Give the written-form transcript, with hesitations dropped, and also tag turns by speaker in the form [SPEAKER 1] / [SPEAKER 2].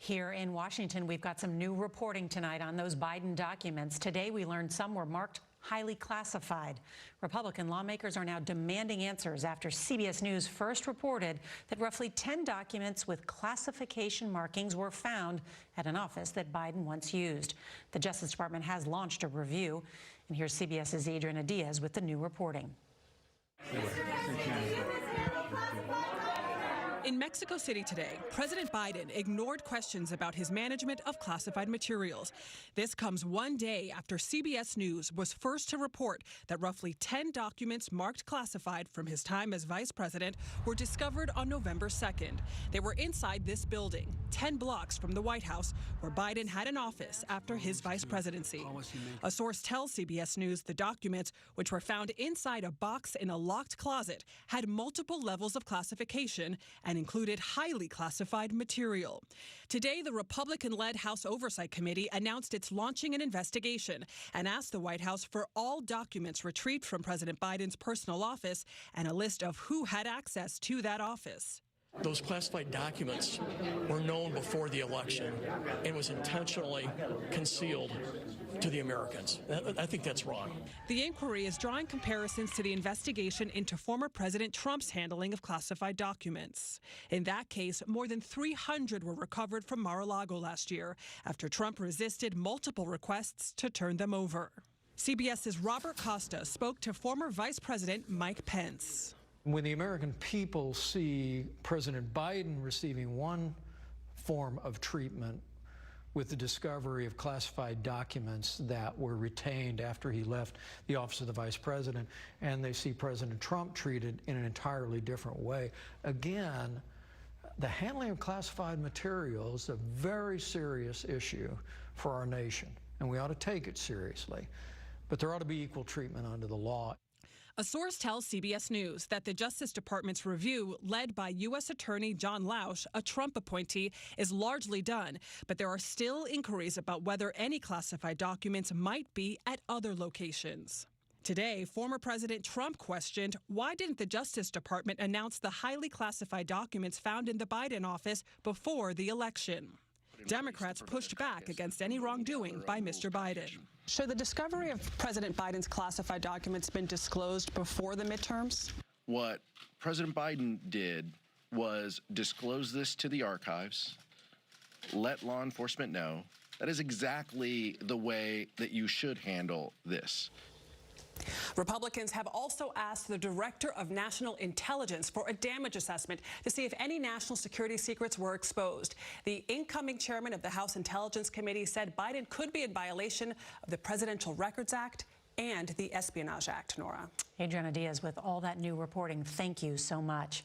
[SPEAKER 1] Here in Washington, we've got some new reporting tonight on those Biden documents. Today, we learned some were marked highly classified. Republican lawmakers are now demanding answers after CBS News first reported that roughly 10 documents with classification markings were found at an office that Biden once used. The Justice Department has launched a review. And here's CBS's Adriana Diaz with the new reporting.
[SPEAKER 2] In Mexico City today, President Biden ignored questions about his management of classified materials. This comes one day after CBS News was first to report that roughly 10 documents marked classified from his time as vice president were discovered on November 2nd. They were inside this building, 10 blocks from the White House, where Biden had an office after his vice presidency. A source tells CBS News the documents, which were found inside a box in a locked closet, had multiple levels of classification and included highly classified material. Today, the Republican-led House Oversight Committee announced it's launching an investigation and asked the White House for all documents retrieved from President Biden's personal office and a list of who had access to that office.
[SPEAKER 3] Those classified documents were known before the election and was intentionally concealed to the Americans. I think that's wrong.
[SPEAKER 2] The inquiry is drawing comparisons to the investigation into former President Trump's handling of classified documents. In that case, more than 300 were recovered from Mar-a-Lago last year after Trump resisted multiple requests to turn them over. CBS's Robert Costa spoke to former Vice President Mike Pence.
[SPEAKER 4] When the American people see President Biden receiving one form of treatment with the discovery of classified documents that were retained after he left the office of the vice president, and they see President Trump treated in an entirely different way, again, the handling of classified material is a very serious issue for our nation, and we ought to take it seriously. But there ought to be equal treatment under the law.
[SPEAKER 2] A source tells CBS News that the Justice Department's review, led by U.S. Attorney John Lausch, a Trump appointee, is largely done, but there are still inquiries about whether any classified documents might be at other locations. Today, former President Trump questioned why didn't the Justice Department announce the highly classified documents found in the Biden office before the election. Democrats pushed back against any wrongdoing by Mr. Biden.
[SPEAKER 5] Should the discovery of President Biden's classified documents been disclosed before the midterms?
[SPEAKER 6] What President Biden did was disclose this to the archives, let law enforcement know. That is exactly the way that you should handle this.
[SPEAKER 5] Republicans have also asked the Director of National Intelligence for a damage assessment to see if any national security secrets were exposed. The incoming chairman of the House Intelligence Committee said Biden could be in violation of the Presidential Records Act and the Espionage Act. Norah.
[SPEAKER 1] Adriana Diaz with all that new reporting. Thank you so much.